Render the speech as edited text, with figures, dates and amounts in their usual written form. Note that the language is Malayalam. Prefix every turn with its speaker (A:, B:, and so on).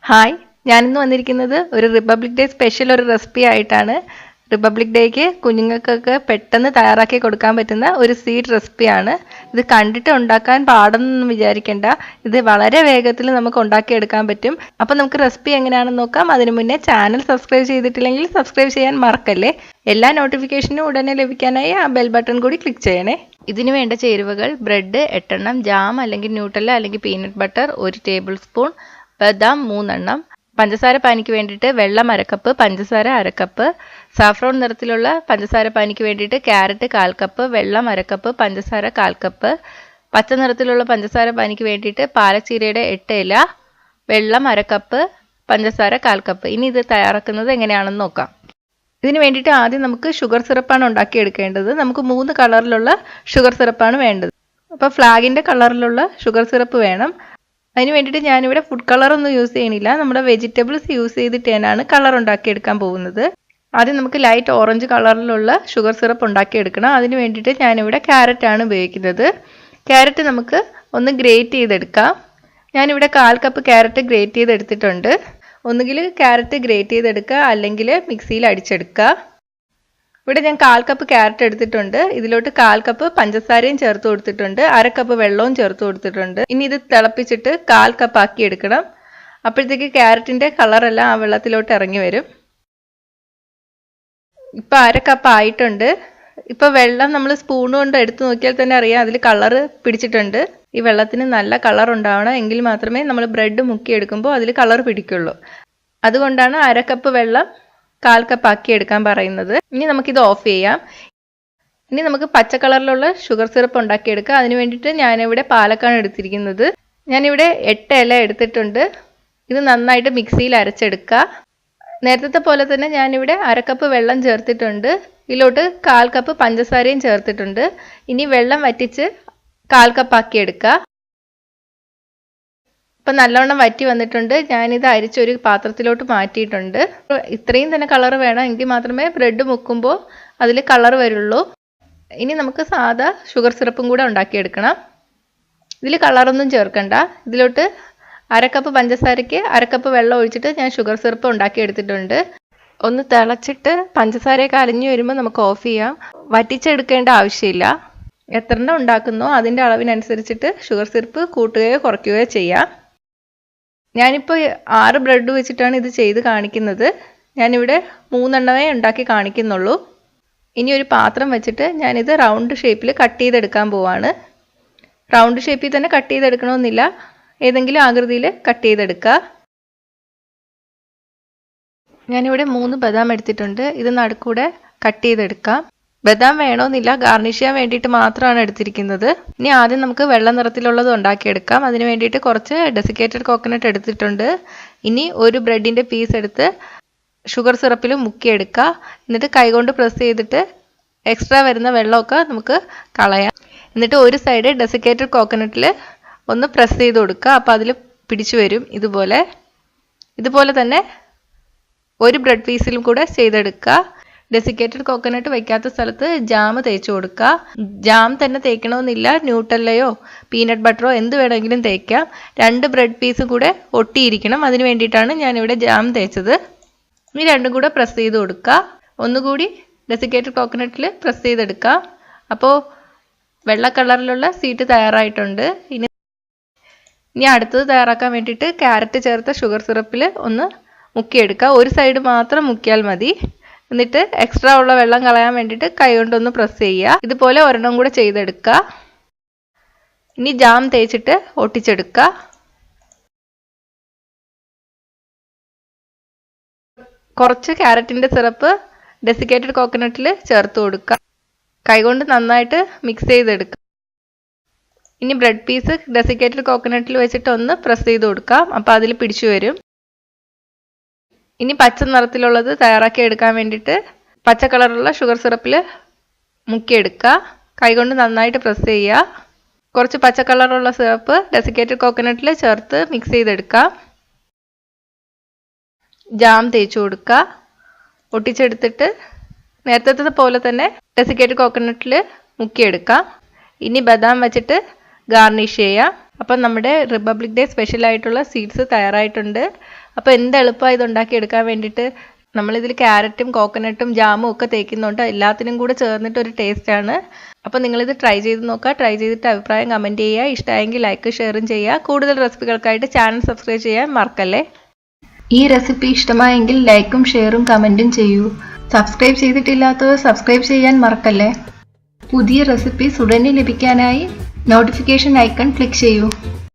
A: ഹായ്, ഞാനിന്ന് വന്നിരിക്കുന്നത് ഒരു റിപ്പബ്ലിക് ഡേ സ്പെഷ്യൽ ഒരു റെസിപ്പി ആയിട്ടാണ്. റിപ്പബ്ലിക് ഡേക്ക് കുഞ്ഞുങ്ങൾക്കൊക്കെ പെട്ടെന്ന് തയ്യാറാക്കി കൊടുക്കാൻ പറ്റുന്ന ഒരു സ്വീറ്റ് റെസിപ്പിയാണ്. ഇത് കണ്ടിട്ട് ഉണ്ടാക്കാൻ പാടെന്നൊന്നും വിചാരിക്കേണ്ട, ഇത് വളരെ വേഗത്തിൽ നമുക്ക് ഉണ്ടാക്കിയെടുക്കാൻ പറ്റും. അപ്പം നമുക്ക് റെസിപ്പി എങ്ങനെയാണെന്ന് നോക്കാം. അതിനു മുന്നേ ചാനൽ സബ്സ്ക്രൈബ് ചെയ്തിട്ടില്ലെങ്കിൽ സബ്സ്ക്രൈബ് ചെയ്യാൻ മറക്കല്ലേ. എല്ലാ നോട്ടിഫിക്കേഷനും ഉടനെ ലഭിക്കാനായി ആ ബെൽ ബട്ടൺ കൂടി ക്ലിക്ക് ചെയ്യണേ. ഇതിന് വേണ്ട ചേരുവകൾ: ബ്രെഡ് 8 എണ്ണം, ജാം അല്ലെങ്കിൽ ന്യൂട്ടല്ല അല്ലെങ്കിൽ പീനട്ട് ബട്ടർ 1 ടേബിൾ സ്പൂൺ, ബദാം 3 എണ്ണം, പഞ്ചസാര പാനിക്ക് വേണ്ടിയിട്ട് വെള്ളം 1/2 കപ്പ്, പഞ്ചസാര 1/2 കപ്പ്, സാഫ്രോൺ നിറത്തിലുള്ള പഞ്ചസാര പാനിക്ക് വേണ്ടിയിട്ട് ക്യാരറ്റ് 1/4 കപ്പ്, വെള്ളം 1/2 കപ്പ്, പഞ്ചസാര 1/4 കപ്പ്, പച്ച നിറത്തിലുള്ള പഞ്ചസാര പാനിക്ക് വേണ്ടിയിട്ട് പാലച്ചീരയുടെ 8 ഇല, വെള്ളം 1/2 കപ്പ്, പഞ്ചസാര 1/4 കപ്പ്. ഇനി ഇത് തയ്യാറാക്കുന്നത് എങ്ങനെയാണെന്ന് നോക്കാം. ഇതിന് വേണ്ടിയിട്ട് ആദ്യം നമുക്ക് ഷുഗർ സിറപ്പാണ് ഉണ്ടാക്കിയെടുക്കേണ്ടത്. നമുക്ക് 3 കളറിലുള്ള ഷുഗർ സിറപ്പാണ് വേണ്ടത്. അപ്പോൾ ഫ്ലാഗിൻ്റെ കളറിലുള്ള ഷുഗർ സിറപ്പ് വേണം. അതിന് വേണ്ടിയിട്ട് ഞാനിവിടെ ഫുഡ് കളറൊന്നും യൂസ് ചെയ്യണില്ല, നമ്മുടെ വെജിറ്റബിൾസ് യൂസ് ചെയ്തിട്ടാണ് കളർ ഉണ്ടാക്കിയെടുക്കാൻ പോകുന്നത്. ആദ്യം നമുക്ക് ലൈറ്റ് ഓറഞ്ച് കളറിലുള്ള ഷുഗർ സിറപ്പ് ഉണ്ടാക്കിയെടുക്കണം. അതിന് വേണ്ടിയിട്ട് ഞാനിവിടെ ക്യാരറ്റാണ് ഉപയോഗിക്കുന്നത്. ക്യാരറ്റ് നമുക്ക് ഒന്ന് ഗ്രേറ്റ് ചെയ്തെടുക്കാം. ഞാനിവിടെ 1/4 കപ്പ് ക്യാരറ്റ് ഗ്രേറ്റ് ചെയ്തെടുത്തിട്ടുണ്ട്. ഒന്നുകിൽ ക്യാരറ്റ് ഗ്രേറ്റ് ചെയ്തെടുക്കുക, അല്ലെങ്കിൽ മിക്സിയിൽ അടിച്ചെടുക്കുക. ഇവിടെ ഞാൻ 1/4 കപ്പ് ക്യാരറ്റ് എടുത്തിട്ടുണ്ട്. ഇതിലോട്ട് 1/4 കപ്പ് പഞ്ചസാരയും ചേർത്ത് കൊടുത്തിട്ടുണ്ട്, 1/2 കപ്പ് വെള്ളവും ചേർത്ത് കൊടുത്തിട്ടുണ്ട്. ഇനി ഇത് തിളപ്പിച്ചിട്ട് 1/4 കപ്പ് ആക്കി എടുക്കണം. അപ്പോഴത്തേക്ക് ക്യാരറ്റിൻ്റെ കളറെല്ലാം ആ വെള്ളത്തിലോട്ട് ഇറങ്ങി വരും. ഇപ്പം 1/2 കപ്പ് ആയിട്ടുണ്ട്. ഇപ്പോൾ വെള്ളം നമ്മൾ സ്പൂൺ കൊണ്ട് എടുത്ത് നോക്കിയാൽ തന്നെ അറിയാം, അതിൽ കളറ് പിടിച്ചിട്ടുണ്ട്. ഈ വെള്ളത്തിന് നല്ല കളർ ഉണ്ടാവണം, എങ്കിൽ മാത്രമേ നമ്മൾ ബ്രെഡ് മുക്കിയെടുക്കുമ്പോൾ അതിൽ കളർ പിടിക്കുള്ളൂ. അതുകൊണ്ടാണ് 1/2 കപ്പ് വെള്ളം 1/4 കപ്പ് ആക്കി എടുക്കാൻ പറയുന്നത്. ഇനി നമുക്കിത് ഓഫ് ചെയ്യാം. ഇനി നമുക്ക് പച്ച കളറിലുള്ള ഷുഗർ സിറപ്പ് ഉണ്ടാക്കിയെടുക്കാം. അതിന് വേണ്ടിയിട്ട് ഞാനിവിടെ പാലക്കാണ് എടുത്തിരിക്കുന്നത്. ഞാനിവിടെ 8 ഇല എടുത്തിട്ടുണ്ട്. ഇത് നന്നായിട്ട് മിക്സിയിൽ അരച്ചെടുക്കുക. നേരത്തെ പോലെ തന്നെ ഞാനിവിടെ 1/2 കപ്പ് വെള്ളം ചേർത്തിട്ടുണ്ട്. ഇതിലോട്ട് 1/4 കപ്പ് പഞ്ചസാരയും ചേർത്തിട്ടുണ്ട്. ഇനി വെള്ളം വറ്റിച്ച് 1/4 കപ്പ് ആക്കി എടുക്കുക. ഇപ്പം നല്ലവണ്ണം വറ്റി വന്നിട്ടുണ്ട്. ഞാനിത് അരിച്ചൊരു പാത്രത്തിലോട്ട് മാറ്റിയിട്ടുണ്ട്. ഇത്രയും തന്നെ കളർ വേണം, എങ്കിൽ മാത്രമേ ബ്രെഡ് മുക്കുമ്പോൾ അതിൽ കളർ വരുള്ളൂ. ഇനി നമുക്ക് സാധാ ഷുഗർ സിറപ്പും കൂടെ ഉണ്ടാക്കിയെടുക്കണം. ഇതിൽ കളറൊന്നും ചേർക്കണ്ട. ഇതിലോട്ട് 1/2 കപ്പ് പഞ്ചസാരയ്ക്ക് 1/2 കപ്പ് വെള്ളം ഒഴിച്ചിട്ട് ഞാൻ ഷുഗർ സിറപ്പ് ഉണ്ടാക്കിയെടുത്തിട്ടുണ്ട്. ഒന്ന് തിളച്ചിട്ട് പഞ്ചസാരയൊക്കെ അലിഞ്ഞു വരുമ്പോൾ നമുക്ക് ഓഫ് ചെയ്യാം. വറ്റിച്ചെടുക്കേണ്ട ആവശ്യമില്ല. എത്ര എണ്ണം ഉണ്ടാക്കുന്നോ അതിൻ്റെ അളവിനനുസരിച്ചിട്ട് ഷുഗർ സിറപ്പ് കൂട്ടുകയോ കുറയ്ക്കുകയോ ചെയ്യാം. ഞാനിപ്പോൾ 6 ബ്രെഡ് വെച്ചിട്ടാണ് ഇത് ചെയ്ത് കാണിക്കുന്നത്. ഞാനിവിടെ 3 എണ്ണമേ ഉണ്ടാക്കി കാണിക്കുന്നുള്ളൂ. ഇനി ഒരു പാത്രം വെച്ചിട്ട് ഞാനിത് റൗണ്ട് ഷേപ്പിൽ കട്ട് ചെയ്തെടുക്കാൻ പോവാണ്. റൗണ്ട് ഷേപ്പിൽ തന്നെ കട്ട് ചെയ്തെടുക്കണമെന്നില്ല, ഏതെങ്കിലും ആകൃതിയിൽ കട്ട് ചെയ്തെടുക്കുക. ഞാനിവിടെ 3 ബദാം എടുത്തിട്ടുണ്ട്. ഇത് നടുക്കൂടെ കട്ട് ചെയ്തെടുക്കാം. ബദാം വേണമെന്നില്ല, ഗാർണിഷ് ചെയ്യാൻ വേണ്ടിയിട്ട് മാത്രമാണ് എടുത്തിരിക്കുന്നത്. ഇനി ആദ്യം നമുക്ക് വെള്ള നിറത്തിലുള്ളത് ഉണ്ടാക്കിയെടുക്കാം. അതിന് വേണ്ടിയിട്ട് കുറച്ച് ഡെസിക്കേറ്റഡ് കോക്കനട്ട് എടുത്തിട്ടുണ്ട്. ഇനി ഒരു ബ്രെഡിൻ്റെ പീസ് എടുത്ത് ഷുഗർ സിറപ്പിൽ മുക്കിയെടുക്കുക. എന്നിട്ട് കൈകൊണ്ട് പ്രസ് ചെയ്തിട്ട് എക്സ്ട്രാ വരുന്ന വെള്ളമൊക്കെ നമുക്ക് കളയാം. എന്നിട്ട് ഒരു സൈഡ് ഡെസിക്കേറ്റഡ് കോക്കനട്ടിൽ ഒന്ന് പ്രസ് ചെയ്ത് കൊടുക്കുക. അപ്പോൾ അതിൽ പിടിച്ചു വരും. ഇതുപോലെ തന്നെ ഒരു ബ്രെഡ് പീസിലും കൂടെ ചെയ്തെടുക്കുക. ഡെസിക്കേറ്റഡ് കോക്കനട്ട് വയ്ക്കാത്ത സ്ഥലത്ത് ജാം തേച്ച് കൊടുക്കുക. ജാം തന്നെ തേക്കണമെന്നില്ല, ന്യൂട്ടല്ലയോ പീനട്ട് ബട്ടറോ എന്ത് വേണമെങ്കിലും തേക്കാം. 2 ബ്രെഡ് പീസും കൂടെ ഒട്ടിയിരിക്കണം. അതിന് വേണ്ടിയിട്ടാണ് ഞാനിവിടെ ജാം തേച്ചത്. ഈ രണ്ടും കൂടെ പ്രസ് ചെയ്ത് കൊടുക്കുക. ഒന്നുകൂടി ഡെസിക്കേറ്റഡ് കോക്കനട്ടിൽ പ്രസ് ചെയ്തെടുക്കുക. അപ്പോൾ വെള്ള കളറിലുള്ള സ്വീറ്റ് തയ്യാറായിട്ടുണ്ട്. ഇനി അടുത്തത് തയ്യാറാക്കാൻ വേണ്ടിയിട്ട് ക്യാരറ്റ് ചേർത്ത ഷുഗർ സിറപ്പിൽ ഒന്ന് മുക്കിയെടുക്കുക. ഒരു സൈഡ് മാത്രം മുക്കിയാൽ മതി. എന്നിട്ട് എക്സ്ട്രാ ഉള്ള വെള്ളം കളയാൻ വേണ്ടിയിട്ട് കൈ കൊണ്ടൊന്ന് പ്രസ് ചെയ്യുക. ഇതുപോലെ ഒരെണ്ണം കൂടെ ചെയ്തെടുക്കുക. ഇനി ജാം തേച്ചിട്ട് ഒട്ടിച്ചെടുക്കുക. കുറച്ച് ക്യാരറ്റിൻ്റെ സിറപ്പ് ഡെസിക്കേറ്റഡ് കോക്കനട്ടിൽ ചേർത്ത് കൊടുക്കുക. കൈകൊണ്ട് നന്നായിട്ട് മിക്സ് ചെയ്തെടുക്കുക. ഇനി ബ്രെഡ് പീസ് ഡെസിക്കേറ്റഡ് കോക്കനട്ടിൽ വെച്ചിട്ട് ഒന്ന് പ്രസ് ചെയ്ത് കൊടുക്കാം. അപ്പോൾ അതിൽ പിടിച്ചു വരും. ഇനി പച്ച നിറത്തിലുള്ളത് തയ്യാറാക്കി എടുക്കാൻ വേണ്ടിയിട്ട് പച്ച കളറുള്ള ഷുഗർ സിറപ്പിൽ മുക്കിയെടുക്കുക. കൈകൊണ്ട് നന്നായിട്ട് പ്രസ് ചെയ്യുക. കുറച്ച് പച്ച കളറുള്ള സിറപ്പ് ഡെസിക്കേറ്റഡ് കോക്കനട്ടിൽ ചേർത്ത് മിക്സ് ചെയ്തെടുക്കുക. ജാം തേച്ച് കൊടുക്കുക. ഒട്ടിച്ചെടുത്തിട്ട് നേരത്തെ പോലെ തന്നെ ഡെസിക്കേറ്റഡ് കോക്കനട്ടിൽ മുക്കിയെടുക്കാം. ഇനി ബദാം വെച്ചിട്ട് ഗാർണിഷ് ചെയ്യാം. അപ്പം നമ്മുടെ റിപ്പബ്ലിക് ഡേ സ്പെഷ്യൽ ആയിട്ടുള്ള സ്വീറ്റ്സ് തയ്യാറായിട്ടുണ്ട്. അപ്പോൾ എന്ത് എളുപ്പമായി ഇത് ഉണ്ടാക്കിയെടുക്കാൻ വേണ്ടിയിട്ട്. നമ്മളിതിൽ ക്യാരറ്റും കോക്കനട്ടും ജാമും ഒക്കെ തേക്കുന്നുണ്ട്, എല്ലാത്തിനും കൂടെ ചേർന്നിട്ട് ഒരു ടേസ്റ്റാണ്. അപ്പോൾ നിങ്ങളിത് ട്രൈ ചെയ്ത് നോക്കുക. ട്രൈ ചെയ്തിട്ട് അഭിപ്രായം കമൻറ്റ് ചെയ്യുക. ഇഷ്ടമായെങ്കിൽ ലൈക്ക് ഷെയറും ചെയ്യുക. കൂടുതൽ റെസിപ്പികൾക്കായിട്ട് ചാനൽ സബ്സ്ക്രൈബ് ചെയ്യാൻ മറക്കല്ലേ. ഈ റെസിപ്പി ഇഷ്ടമായെങ്കിൽ ലൈക്കും ഷെയറും കമൻറ്റും ചെയ്യൂ. സബ്സ്ക്രൈബ് ചെയ്തിട്ടില്ലാത്തവർ സബ്സ്ക്രൈബ് ചെയ്യാൻ മറക്കല്ലേ. പുതിയ റെസിപ്പീസ് ഉടനെ ലഭിക്കാനായി നോട്ടിഫിക്കേഷൻ ഐക്കൺ ക്ലിക്ക് ചെയ്യൂ.